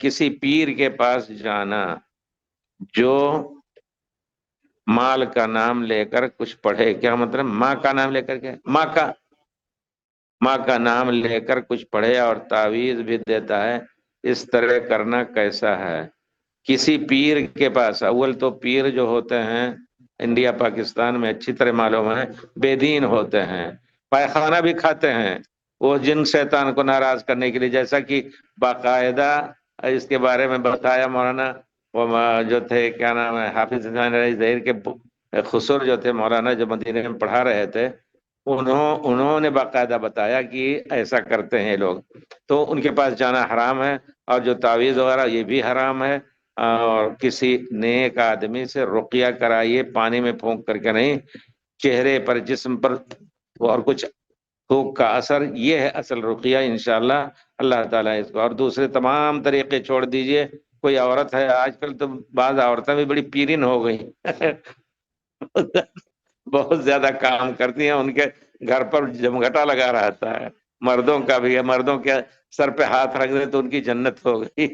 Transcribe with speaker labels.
Speaker 1: کسی پیر کے پاس جانا جو مال کا نام لے کر کچھ پڑھے. کیا مطلب؟ ماں کا نام لے کر کے ماں کا نام لے کر کچھ پڑھے اور تعویذ بھی دیتا ہے. اس طرح کرنا کیسا ہے؟ کسی پیر کے پاس، اول تو پیر جو ہوتے ہیں انڈیا پاکستان میں اچھی طرح معلوم ہے بے دین ہوتے ہیں، پائخانہ بھی کھاتے ہیں. وہ جن شیطان کو ناراض کرنے کے لیے، جیسا کہ باقاعدہ اس کے بارے میں بتایا مولانا وہ جو تھے، کیا نام ہے، حافظ ظہیر کے خسر جو تھے مولانا، جو مدینے میں پڑھا رہے تھے، انہوں نے باقاعدہ بتایا کہ ایسا کرتے ہیں لوگ. تو ان کے پاس جانا حرام ہے. اور جو تعویذ وغیرہ یہ بھی حرام ہے. اور کسی نیک آدمی سے رقیہ کرائیے، پانی میں پھونک کر کے نہیں، چہرے پر، جسم پر، اور کچھ تھوک کا اثر، یہ ہے اصل رقیہ. انشاءاللہ اللہ تعالیٰ اس کو، اور دوسرے تمام طریقے چھوڑ دیجئے. کوئی عورت ہے، آج کل تو بعض عورتیں بھی بڑی پیرین ہو گئی بہت زیادہ کام کرتی ہیں، ان کے گھر پر جمگھٹا لگا رہتا ہے. مردوں کا بھی ہے، مردوں کے سر پہ ہاتھ رکھ دیں تو ان کی جنت ہو گئی